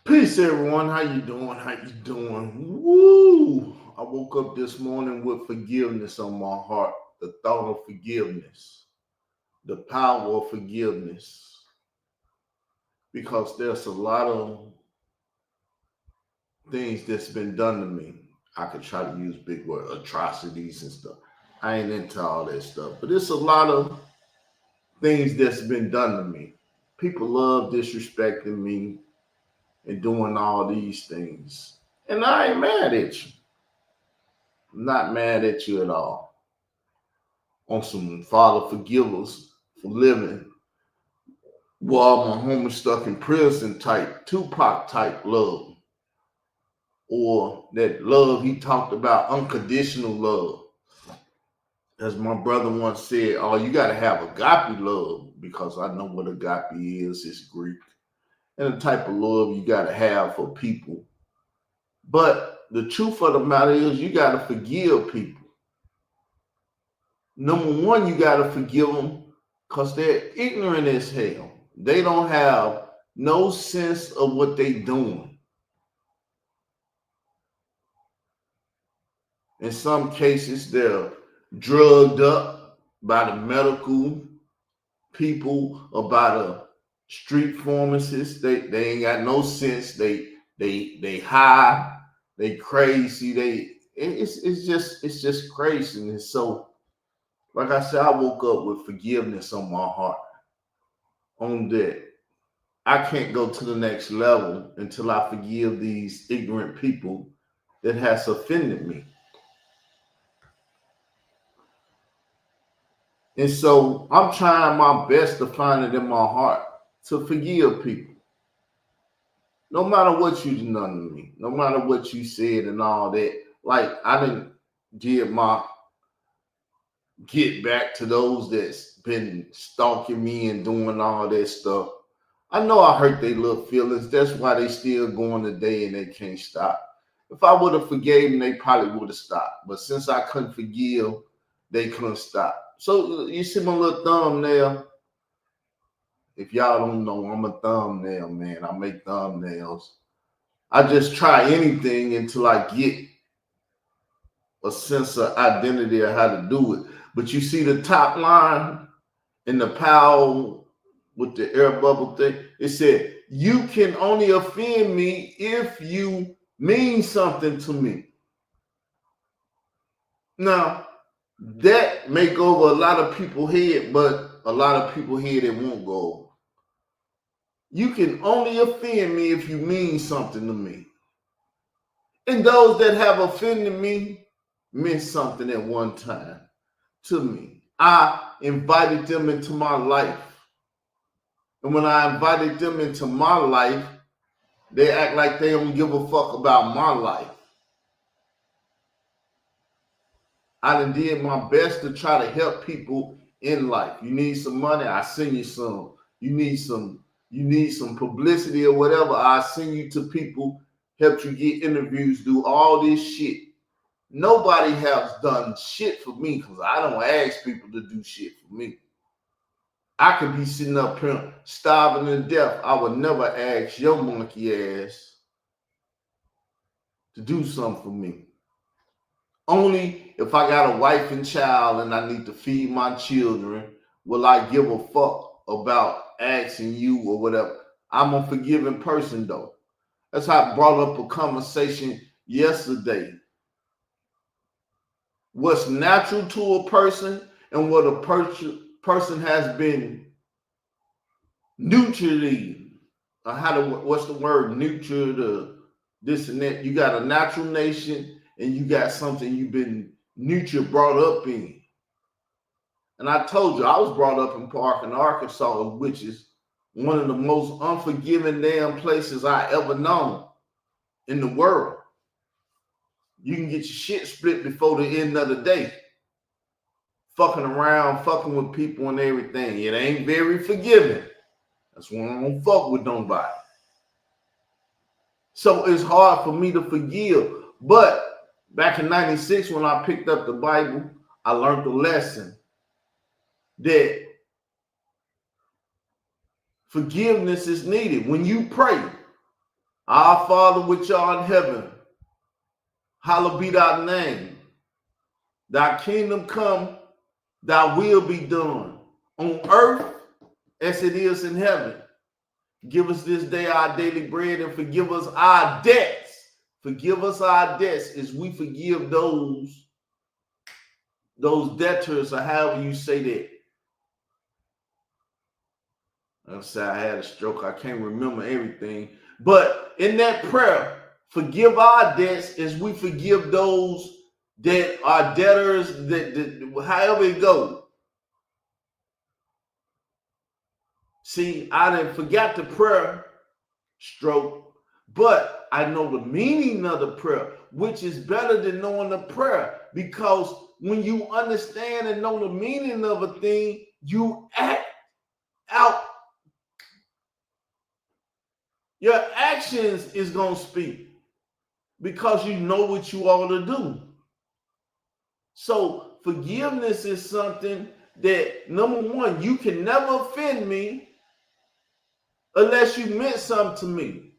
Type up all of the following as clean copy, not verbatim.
Peace, everyone. How you doing? How you doing? Woo! I woke up this morning with forgiveness on my heart. The thought of forgiveness, the power of forgiveness, because there's a lot of things that's been done to me. I could try to use big word atrocities and stuff. I ain't into all that stuff, but it's a lot of things that's been done to me. People love disrespecting me and doing all these things, and I ain't mad at you. I'm not mad at you at all. On some Father forgive us for living while my homie stuck in prison type, Tupac type love. Or that love he talked about, unconditional love. As my brother once said, oh, you got to have agape love because I know what agape is. It's Greek. And the type of love you got to have for people. But the truth of the matter is you got to forgive people. Number one, you got to forgive them because they're ignorant as hell. They don't have no sense of what they doing. In some cases, they're drugged up by the medical people or by the street pharmacists. They ain't got no sense. They high. They crazy. It's just craziness. So, like I said, I woke up with forgiveness on my heart. On that, I can't go to the next level until I forgive these ignorant people that has offended me. And so I'm trying my best to find it in my heart to forgive people. No matter what you done to me, no matter what you said and all that. Like I didn't did my get back to those that's been stalking me and doing all that stuff. I know I hurt their little feelings. That's why they still going today and they can't stop. If I would have forgave them, they probably would have stopped. But since I couldn't forgive, they couldn't stop. So you see my little thumbnail. If y'all don't know, I'm a thumbnail man. I make thumbnails. I just try anything until I get a sense of identity of how to do it. But you see the top line in the power with the air bubble thing, it said, you can only offend me if you mean something to me. Now, that may go over a lot of people's head, but a lot of people's head it won't go over. You can only offend me if you mean something to me. And those that have offended me meant something at one time to me. I invited them into my life. And when I invited them into my life, they act like they don't give a fuck about my life. I done did my best to try to help people in life. You need some money, I send you some. You need some publicity or whatever, I send you to people, help you get interviews, do all this shit. Nobody has done shit for me because I don't ask people to do shit for me. I could be sitting up here starving to death. I would never ask your monkey ass to do something for me. Only if I got a wife and child and I need to feed my children will I give a fuck about asking you or whatever. I'm a forgiving person though. That's how I brought up a conversation yesterday. What's natural to a person and what a person has been nurtured. What's the word? Nurtured, this and that. You got a natural nation and you got something you've been nurtured, brought up in. And I told you, I was brought up in Parkin, Arkansas, which is one of the most unforgiving damn places I ever known in the world. You can get your shit split before the end of the day. Fucking around, fucking with people and everything. It ain't very forgiving. That's why I don't fuck with nobody. So it's hard for me to forgive. But back in 96, when I picked up the Bible, I learned the lesson that forgiveness is needed. When you pray, Our Father which art in heaven, hallowed be thy name. Thy kingdom come, thy will be done on earth as it is in heaven. Give us this day our daily bread and forgive us our debts. Forgive us our debts as we forgive those debtors, or however you say that. I'm sorry, I had a stroke. I can't remember everything. But in that prayer, forgive our debts as we forgive those that are debtors, that however it goes. See, I didn't forget the prayer stroke, but I know the meaning of the prayer, which is better than knowing the prayer, because when you understand and know the meaning of a thing, you act out. Your actions is going to speak because you know what you ought to do. So forgiveness is something that, number one, you can never offend me unless you meant something to me.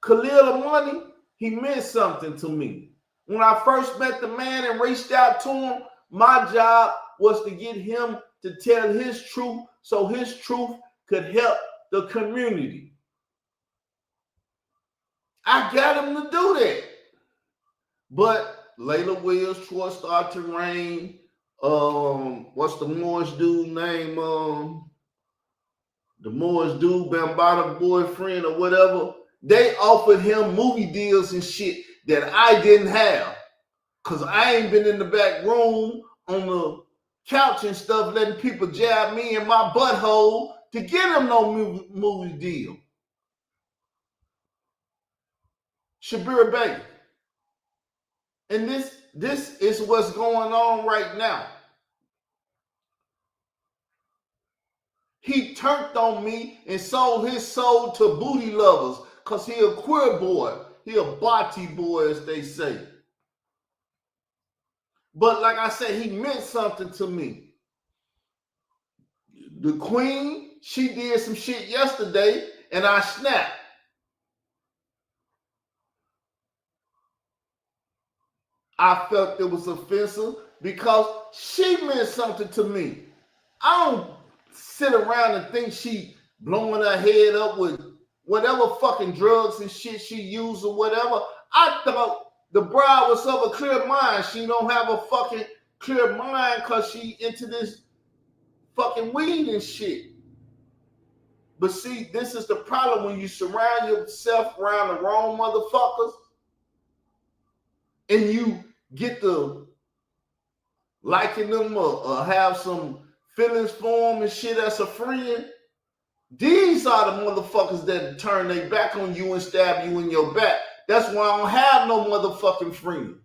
Khalil Money, he meant something to me. When I first met the man and reached out to him, my job was to get him to tell his truth so his truth could help the community. I got him to do that. But Layla Wills, Troy Star Terrain, what's the Morris dude name? The Morris dude, Bambaataa boyfriend or whatever, they offered him movie deals and shit that I didn't have. Cause I ain't been in the back room on the couch and stuff letting people jab me in my butthole to get him no movie deal. Shabir Bey. And this is what's going on right now. He turned on me and sold his soul to booty lovers because he a queer boy. He a body boy, as they say. But like I said, he meant something to me. The queen, she did some shit yesterday and I snapped. I felt it was offensive because she meant something to me. I don't sit around and think she blowing her head up with whatever fucking drugs and shit she used or whatever. I thought the bride was of a clear mind. She don't have a fucking clear mind because she into this fucking weed and shit. But see, this is the problem when you surround yourself around the wrong motherfuckers and you get to liking them or have some feelings for them and shit as a friend. These are the motherfuckers that turn their back on you and stab you in your back. That's why I don't have no motherfucking friends.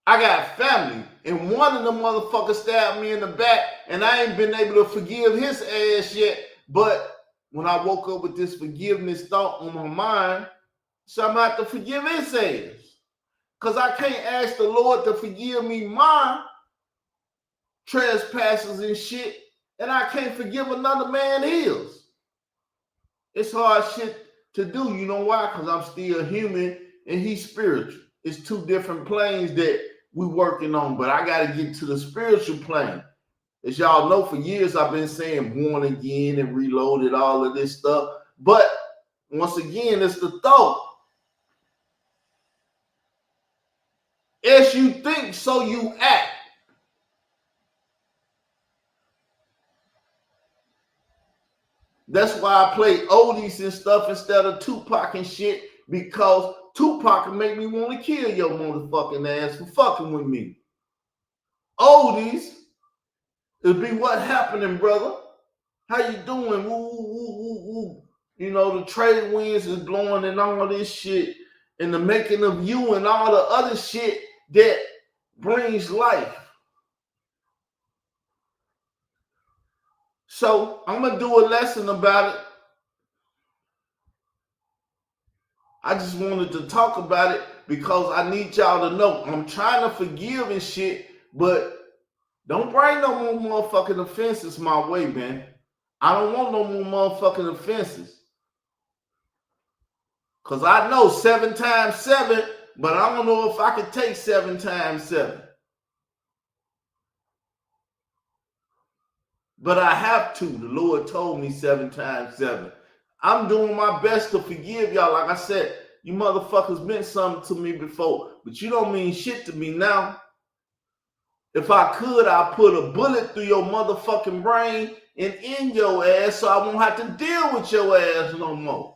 I got family, and one of them motherfuckers stabbed me in the back, and I ain't been able to forgive his ass yet. But when I woke up with this forgiveness thought on my mind, so I'm gonna have to forgive his ass. Because I can't ask the Lord to forgive me my trespasses and shit, and I can't forgive another man his. It's hard shit to do. You know why? Because I'm still human and he's spiritual. It's two different planes that we working on, but I got to get to the spiritual plane. As y'all know, for years I've been saying born again and reloaded, all of this stuff. But once again, it's the thought. As you think, so you act. That's why I play oldies and stuff instead of Tupac and shit, because Tupac can make me want to kill your motherfucking ass for fucking with me. Oldies, it'll be what happening, brother. How you doing? Woo, woo, woo, woo. You know, the trade winds is blowing and all this shit, and the making of you and all the other shit that brings life. So I'm going to do a lesson about it. I just wanted to talk about it because I need y'all to know I'm trying to forgive and shit, but don't bring no more motherfucking offenses my way, man. I don't want no more motherfucking offenses. Because I know 7 times 7, but I don't know if I can take 7 times 7. But I have to. The Lord told me 7 times 7. I'm doing my best to forgive y'all. Like I said, you motherfuckers meant something to me before, but you don't mean shit to me now. If I could, I'd put a bullet through your motherfucking brain and in your ass so I won't have to deal with your ass no more.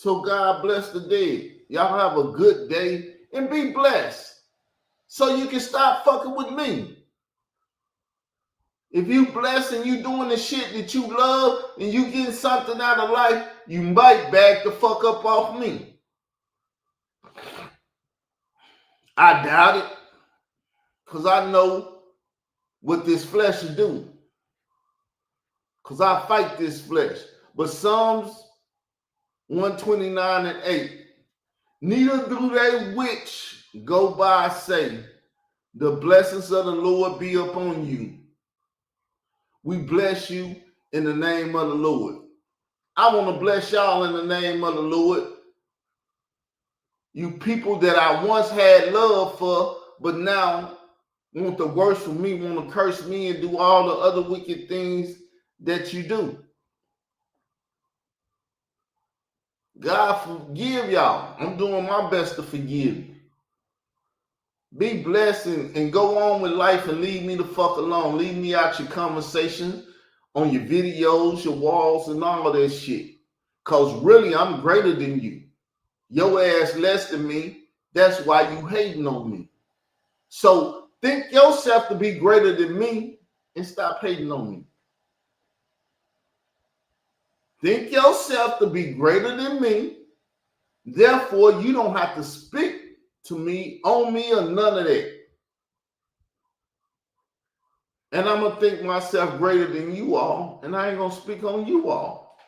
So God bless the dead. Y'all have a good day and be blessed. So you can stop fucking with me. If you blessed and you doing the shit that you love and you getting something out of life, you might back the fuck up off me. I doubt it. Because I know what this flesh is doing. Because I fight this flesh. But Psalms 129 and 8. Neither do they which go by say, the blessings of the Lord be upon you. We bless you in the name of the Lord. I want to bless y'all in the name of the Lord. You people that I once had love for, but now want the worst for me, want to curse me and do all the other wicked things that you do. God forgive y'all. I'm doing my best to forgive you. Be blessed and go on with life and leave me the fuck alone. Leave me out your conversation on your videos, your walls, and all that shit. Because really, I'm greater than you. Your ass less than me. That's why you hating on me. So think yourself to be greater than me and stop hating on me. Think yourself to be greater than me. Therefore, you don't have to speak to me, on me, or none of that. And I'm going to think myself greater than you all, and I ain't going to speak on you all.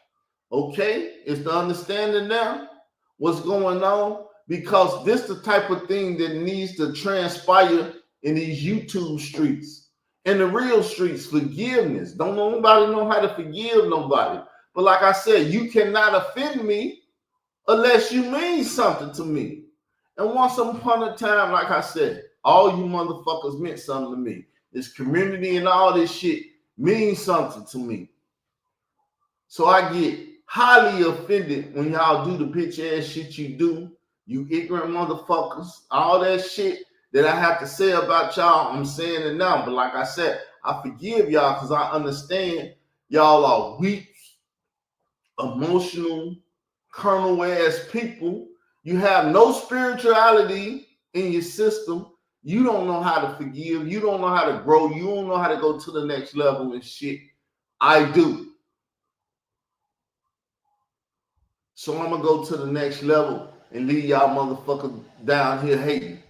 Okay? Is the understanding now what's going on? Because this the type of thing that needs to transpire in these YouTube streets. In the real streets, forgiveness. Don't nobody know how to forgive nobody. But like I said, you cannot offend me unless you mean something to me. And once upon a time, like I said, all you motherfuckers meant something to me. This community and all this shit means something to me. So I get highly offended when y'all do the bitch ass shit you do. You ignorant motherfuckers. All that shit that I have to say about y'all, I'm saying it now. But like I said, I forgive y'all because I understand y'all are weak, emotional, carnal ass people. You have no spirituality in your system. You don't know how to forgive. You don't know how to grow. You don't know how to go to the next level and shit. I do. So I'm going to go to the next level and leave y'all motherfuckers down here hating.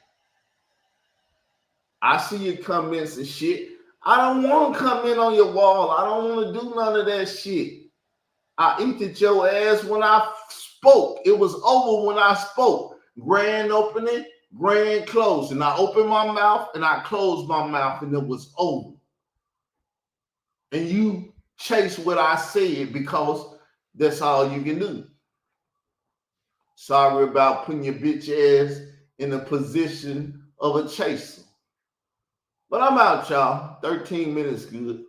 I see your comments and shit. I don't want to comment on your wall. I don't want to do none of that shit. I eat at your ass when I spoke. It was over when I spoke. Grand opening, grand closing. I opened my mouth and I closed my mouth and it was over. And you chase what I said because that's all you can do. Sorry about putting your bitch ass in a position of a chaser. But I'm out, y'all. 13 minutes good.